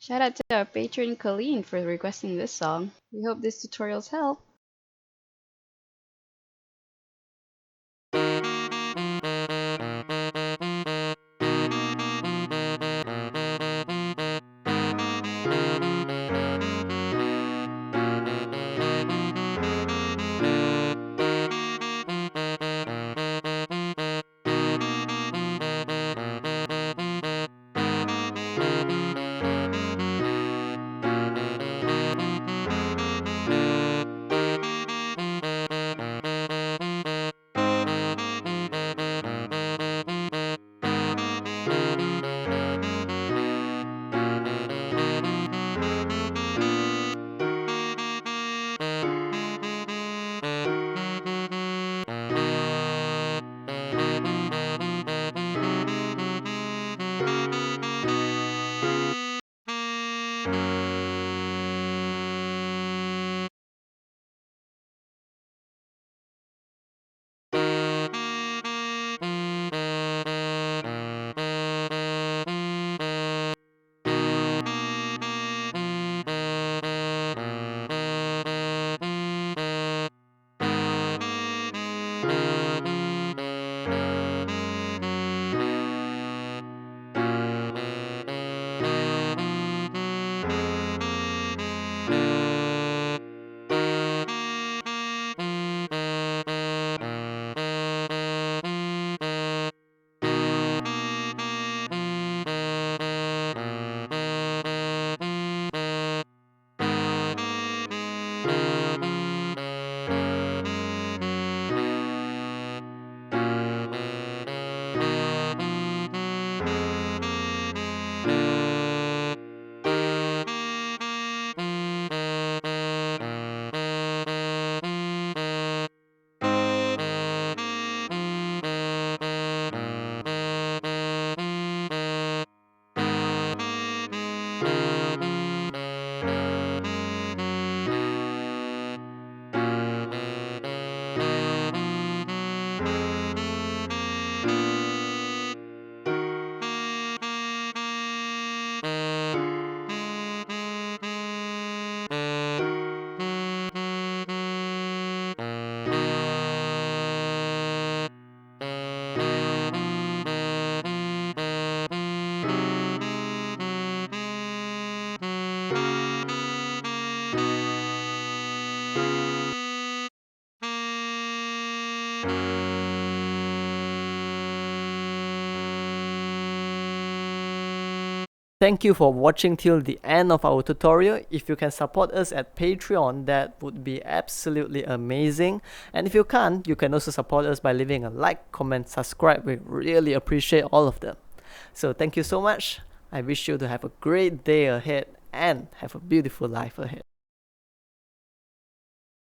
Shout out to our patron Colleen for requesting this song. We hope these tutorials help. Thank you for watching till the end of our tutorial. If you can support us at Patreon, that would be absolutely amazing. And if you can't, you can also support us by leaving a like, comment, subscribe. We really appreciate all of them. So thank you so much. I wish you to have a great day ahead and have a beautiful life ahead.